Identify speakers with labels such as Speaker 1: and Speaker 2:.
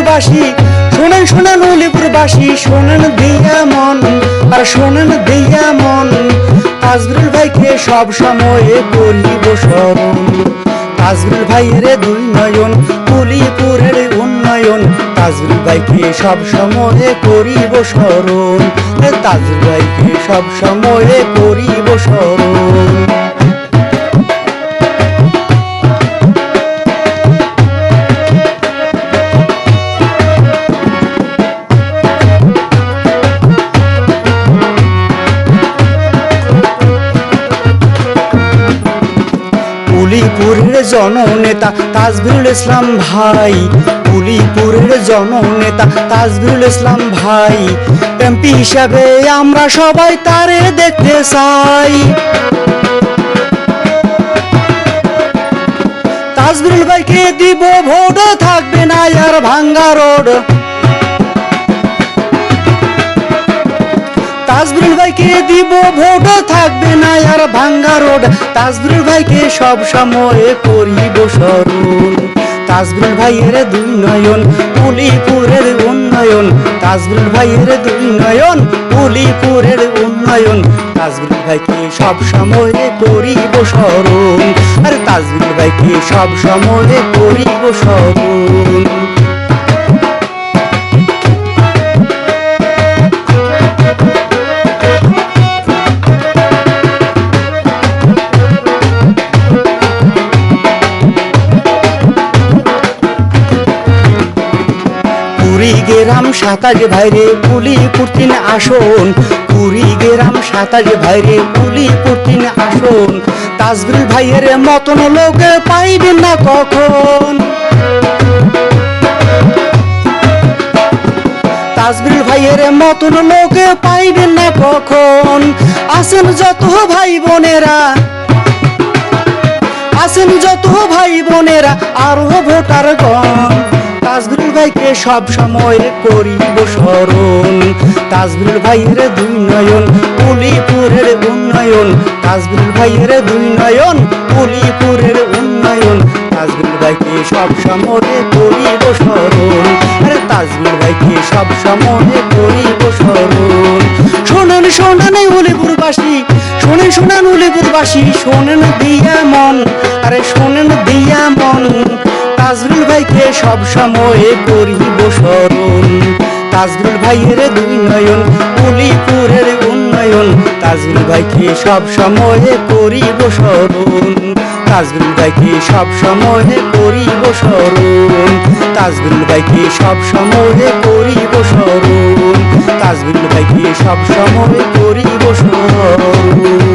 Speaker 1: উলিপুরবাসী, শোনেন শোনেন উলিপুরবাসী, শোনেন দিয়া মন আর শোনেন দিয়া মন, তাজবীরুল ভাইকে সব সময়ে করিব স্মরণ। তাজবীরুল ভাইয়ের দুই নয়ন উলিপুরের উন্নয়ন, তাজবীরুল ভাইকে সব সময়ে করিব স্মরণ, তাজবীরুল ভাইকে সব সময়ে করিব স্মরণ। উলিপুরের জননেতা তাজবীরুল ইসলাম ভাই, উলিপুরের জননেতা তাজবীরুল ইসলাম ভাই, এমপি হিসাবে আমরা সবাই তারে দেখতে চাই। তাজবীরুল ভাইকে দিব ভোট, থাকবে না আর ভাঙ্গা রোড। তাজবীরুল ভাইকে দিব ভোট, থাকবে না আর ভাঙ্গা রোড, তাজবীরুল ভাইকে সব সময়ে করিব স্মরণ। তাজবীরুল ভাইয়ের দুই নয়ন উলিপুরের উন্নয়ন, তাজবীরুল ভাইয়ের দুই নয়ন উলিপুরের উন্নয়ন, তাজবীরুল ভাইকে সব সময়ে করিব স্মরণ, আর তাজবীরুল ভাইকে সব সময়ে করিব স্মরণ। কুড়িগ্রাম 27 ভাইরে উলিপুর 3 আসন, কুড়িগ্রাম 27 ভাইরে উলিপুর 3 আসন, তাজবীরুল ভাইয়ের মতন লোক পাইবেন না কখন। তাজবীরুল ভাইয়ের মতন লোক পাইবেন না কখন। আছেন যত ভাই বোনেরা, আছেন যত ভাই বোনেরা আরো ভোটারগণ, তাজবীরুল ভাইকে সব সময় করিব স্মরণ। তাজবীরুল ভাইয়ের দুই নয়ন উলিপুরের উন্নয়ন, তাজবীরুল ভাইয়ের দুই নয়ন উলিপুরের উন্নয়ন, তাজবীরুল ভাইকে সব সময় করিব স্মরণ, তাজবীরুল ভাইকে সব সময় করিব স্মরণ। শোনেন শোনেন উলিপুরবাসী, শোনেন শোনেন উলিপুরবাসী, শোনেন দিয়া মন আরে শোনেন দিয়া মন, তাজবীরুল ভাইকে সব সময়ে করিব স্মরণ। তাজবীরুল ভাইয়ের দুই নয়ন উলিপুরের উন্নয়ন, তাজবীরুল ভাইকে সব সময়ে করিব স্মরণ, তাজবীরুল ভাইকে সব সময়ে করিব স্মরণ, তাজবীরুল ভাইকে সব সময়ে করিব স্মরণ, তাজবীরুল ভাইকে সব সময়ে করিব স্মরণ।